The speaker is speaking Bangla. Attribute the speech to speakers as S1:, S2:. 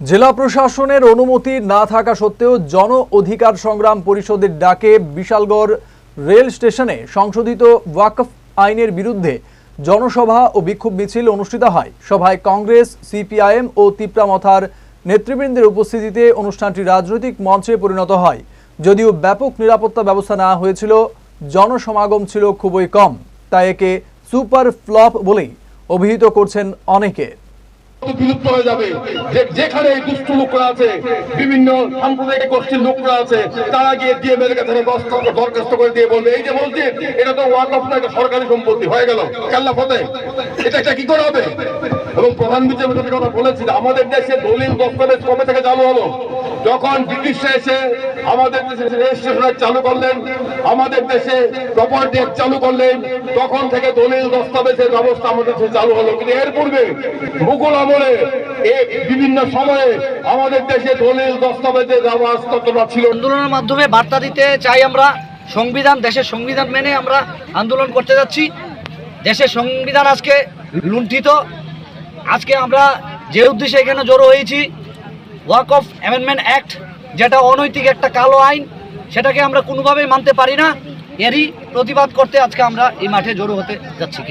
S1: জেলা প্রশাসনের অনুমতি না থাকা সত্ত্বেও জন অধিকার সংগ্রাম পরিষদের ডাকে বিশালগড় রেল স্টেশনে সংশোধিত ওয়াকফ আইনের বিরুদ্ধে জনসভা ও বিক্ষোভ মিছিল অনুষ্ঠিত হয়। সভায় কংগ্রেস, সিপিআইএম ও তিপ্রামথার নেতৃবৃন্দের উপস্থিতিতে অনুষ্ঠানটি রাজনৈতিক মঞ্চে পরিণত হয়। যদিও ব্যাপক নিরাপত্তা ব্যবস্থা নেওয়া হয়েছিল, জনসমাগম ছিল খুবই কম, তাই একে সুপার ফ্লপ বলেই অভিহিত করছেন অনেকে।
S2: বিলুপ্ত হয়ে যাবে। যেখানে এই দুষ্ট লোকরা আছে, বিভিন্ন সাম্প্রদায়িক গোষ্ঠীর লোকরা আছে, তারা গিয়ে ডিএমএর কাছে দরখাস্ত করে দিয়ে বলবে এই যে বলছি এটা তো ওয়াকফ না, এটা সরকারি সম্পত্তি হয়ে গেল কেল্লা ফতে, এটা কি করে হবে? এবং প্রধান বিচারপতির কথা বলেছি, আমাদের দেশে দলিল দস্তাবেজ কবে থেকে চালু হলো? যখন ব্রিটিশরা এসে আমাদের দেশে রেজিস্ট্রেশন চালু করলেন, আমাদের দেশে প্রপার্টি চালু করলেন, তখন থেকে দলিল দস্তাবেজের ব্যবস্থা আমাদের দেশে চালু হলো। কিন্তু এর পূর্বে মুঘল আমলে বিভিন্ন সময়ে আমাদের দেশে দলিল দস্তাবেজের ব্যবস্থা ছিল।
S3: আন্দোলনের মাধ্যমে বার্তা দিতে চাই আমরা সংবিধান, দেশের সংবিধান মেনে আমরা আন্দোলন করতে যাচ্ছি। দেশের সংবিধান আজকে লুণ্ঠিত। আজকে আমরা যে উদ্দেশ্যে এখানে জড়ো হয়েছি, ওয়াকফ অ্যামেন্ডমেন্ট অ্যাক্ট, যেটা অনৈতিক একটা কালো আইন, সেটাকে আমরা কোনোভাবেই মানতে পারি না। এরই প্রতিবাদ করতে আজকে আমরা এই মাঠে জড়ো হতে যাচ্ছি।